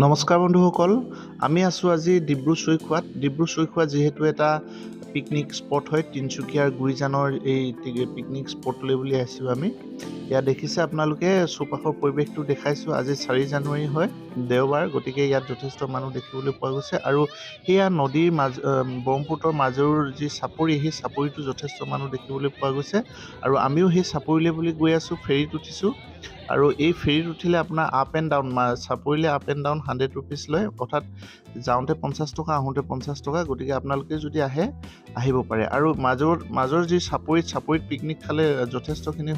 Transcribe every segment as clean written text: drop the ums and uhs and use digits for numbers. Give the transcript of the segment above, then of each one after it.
নমস্কাৰ বন্ধুসকল, আমি আছোঁ আজি ডিব্ৰু চৈখোৱাত। ডিব্ৰু চৈখোৱা যিহেতু এটা পিকনিক স্পট হয়, তিনিচুকীয়াৰ গুৰিজানৰ এই পিকনিক স্পটলৈ বুলি আহিছোঁ আমি। ইয়াত দেখিছে আপোনালোকে চৌপাশৰ পৰিৱেশটো দেখাইছোঁ। আজি 4 জানুৱাৰী হয়, দেওবাৰ, গতিকে ইয়াত যথেষ্ট মানুহ দেখিবলৈ পোৱা গৈছে। আৰু সেয়া নদীৰ ব্ৰহ্মপুত্ৰৰ মাজৰ যি চাপৰি, সেই চাপৰিটো যথেষ্ট মানুহ দেখিবলৈ পোৱা গৈছে। আৰু আমিও সেই চাপৰিলৈ বুলি গৈ আছোঁ, ফেৰীত উঠিছোঁ। আৰু এই ফেৰীত উঠিলে আপোনাৰ আপ এণ্ড ডাউন, চাপৰিলে আপ এণ্ড ডাউন 100 ৰুপিজ লয়, অৰ্থাৎ যাওঁতে 50 টকা, আহোঁতে 50 টকা। গতিকে আপোনালোকে যদি আহিব পাৰে। আৰু মাজৰ যি চাপৰিত পিকনিক খালে যথেষ্টখিনি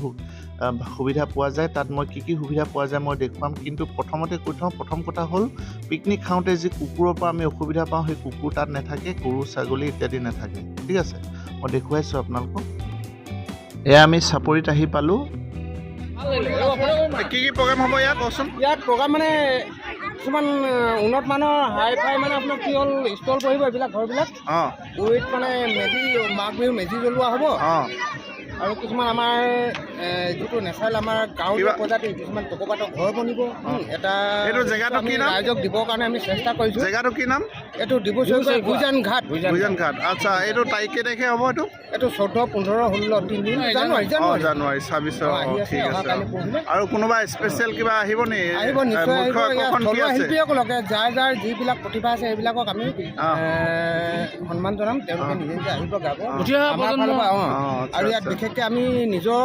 সুবিধা পোৱা যায়। তাত মই কি সুবিধা পোৱা যায় মই দেখুৱাম, কিন্তু প্ৰথমতে কৈ থওঁ, প্ৰথম কথা হ'ল পিকনিক খাওঁতে যি কুকুৰৰ পৰা আমি অসুবিধা পাওঁ, সেই কুকুৰ তাত নাথাকে, গৰু ছাগলী ইত্যাদি নাথাকে। ঠিক আছে, মই দেখুৱাইছোঁ আপোনালোকক। এয়া আমি চাপৰিত আহি পালোঁ। কি প্ৰগ্ৰাম হ'ব ইয়াত কওকচোন? ইয়াত প্ৰগ্ৰাম মানে কিছুমান উন্নত মানৰ হাই ফাই মানে আপোনাৰ কি হ'ল, ষ্টল বহিব এইবিলাক ঘৰবিলাক। উইথ মানে মাঘ বিহু মেজি জ্বলোৱা হ'ব। আৰু কিছুমান আমাৰ যিটো নেচাৰেল আমাৰ গাঁৱলীয়া প্ৰজাতিৰ কিছুমান টকৌপাতৰ ঘৰ বনিব। এটা আমি ৰাইজক দিবৰ কাৰণে আমি চেষ্টা কৰিছোঁ। জেগাটো কি নাম? এইটো ডিব্ৰু চৈখোৱা গুইজান ঘাট। আচ্ছা, এইটো তাৰিখ কেইতাৰিখে হ'ব? এইটো 14, 15, 16 3 দিন জানুৱাৰী 26। ঠিক আছে। আৰু কোনোবা স্পেচিয়েল কিবা আহিব নেকি? আহিব, নিশ্চয় আহিব। থলুৱা শিল্পীসকলকে যাৰ যিবিলাক প্ৰতিভা আছে সেইবিলাকক আমি সন্মান জনাম। তেওঁলোকে নিজে নিজে আহিব, গাব আমাৰ ফালৰ পৰা। আৰু ইয়াত বিশেষকৈ আমি নিজৰ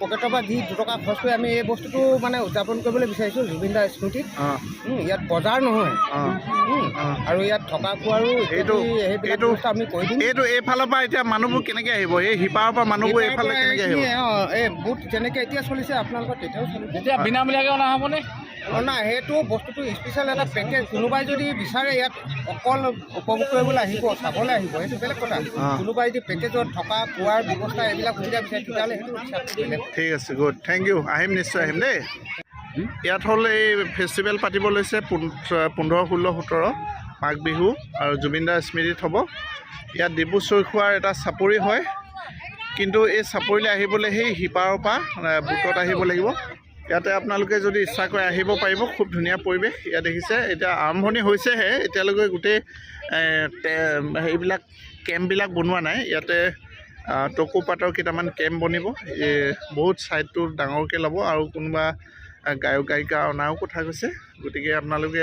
পকেটৰ পৰা যি 2 টকা খৰচ কৰি আমি এই বস্তুটো মানে উদযাপন কৰিবলৈ বিচাৰিছোঁ, জুবিন দাৰ স্মৃতিত। ইয়াত বজাৰ নহয়, আৰু ইয়াত থকা খোৱাৰো সেইবিলাক ব্যৱস্থা আমি কৰি দিম। এইফালৰ পৰা এতিয়া মানুহবোৰ কেনেকৈ আহিব? এই সিপাৰৰ পৰা মানুহবোৰ এইফালে কেনেকৈ আহিব? এই বুট যেনেকৈ এতিয়া চলিছে আপোনালোকৰ তেতিয়াও চলিব। এতিয়া বিনামূলীয়াকৈ অনা হ'বনে? নাই, সেইটো বস্তুটো স্পেচিয়েল এটা পেকেজ। কোনোবাই যদি বিচাৰে ইয়াত অকল উপভোগ কৰিবলৈ আহিব, চাবলৈ আহিব, সেইটো বেলেগ কথা। কোনোবাই যদি পেকেজত থকা খোৱাৰ ব্যৱস্থা এইবিলাক সুবিধা বিচাৰে তেতিয়াহ'লে সেইটো বেলেগ। ঠিক আছে, গুড, থেংক ইউ। আহিম, নিশ্চয় আহিম দেই। ইয়াত হ'ল এই ফেষ্টিভেল পাতিব লৈছে 15, 16, 17 মাঘ বিহু আৰু জুবিন দাৰ স্মৃতিত হ'ব। ইয়াত ডিব্ৰু চৈখোৱাৰ এটা চাপৰি হয়, কিন্তু এই চাপৰিলৈ আহিবলৈ সেই সিপাৰৰ পৰা বুটত আহিব লাগিব। ইয়াতে আপোনালোকে যদি ইচ্ছা কৰে আহিব পাৰিব। খুব ধুনীয়া পৰিৱেশ ইয়াত দেখিছে। এতিয়া আৰম্ভণি হৈছেহে, এতিয়ালৈকে গোটেই সেইবিলাক কেম্পবিলাক বনোৱা নাই। ইয়াতে টকৌপাতৰ কেইটামান কেম্প বনিব। বহুত ছাইডটো ডাঙৰকৈ ল'ব, আৰু কোনোবা গায়ক গায়িকা অনাও কথা কৈছে। গতিকে আপোনালোকে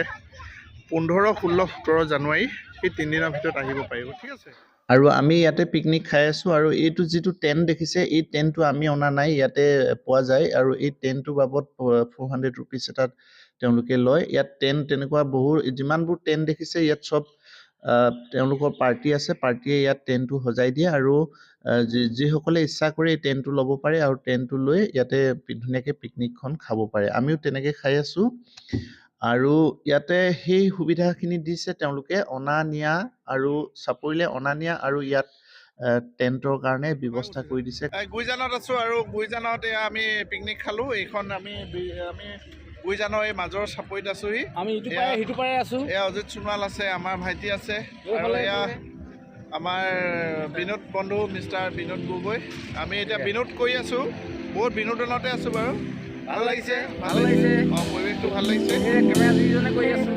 15, 16, 17 জানুৱাৰী এই 3 দিনৰ ভিতৰত আহিব পাৰিব। ঠিক আছে। আৰু আমি ইয়াতে পিকনিক খাই আছোঁ। আৰু এইটো যিটো টেণ্ট দেখিছে, এই টেণ্টটো আমি অনা নাই, ইয়াতে পোৱা যায়। আৰু এই টেণ্টটোৰ বাবদ 400 ৰুপিজ এটা তেওঁলোকে লয়। ইয়াত টেণ্ট তেনেকুৱা যিমানবোৰ টেণ্ট দেখিছে, ইয়াত চব তেওঁলোকৰ পাৰ্টি আছে, পাৰ্টিয়ে ইয়াত টেণ্টটো সজাই দিয়ে। আৰু যিসকলে ইচ্ছা কৰে এই টেণ্টটো ল'ব পাৰে, আৰু টেণ্টটো লৈ ইয়াতে ধুনীয়াকৈ পিকনিকখন খাব পাৰে। আমিও তেনেকৈ খাই আছোঁ। আৰু ইয়াতে সেই সুবিধাখিনি দিছে তেওঁলোকে, অনা নিয়া আৰু চাপৰিলে অনা নিয়া, আৰু ইয়াত টেণ্টৰ কাৰণে ব্যৱস্থা কৰি দিছে। গুইজানত আছোঁ, আৰু গুইজানত আমি পিকনিক খালোঁ। এইখন আমি গুইজানৰ এই মাজৰ চাপৰিত আছোঁহি। আমি সিটো পাৰে আছোঁ। এয়া অজিত সোণোৱাল আছে, আমাৰ ভাইটি আছে, আৰু এয়া আমাৰ বিনোদ বন্ধু মিষ্টাৰ বিনোদ গগৈ। আমি এতিয়া বিনোদ কৰি আছোঁ, বহুত বিনোদনতে আছোঁ বাৰু। ভাল লাগিছে। পৰিৱেশটো ভাল লাগিছে। কেমেৰা 2জনে কৰি আছোঁ।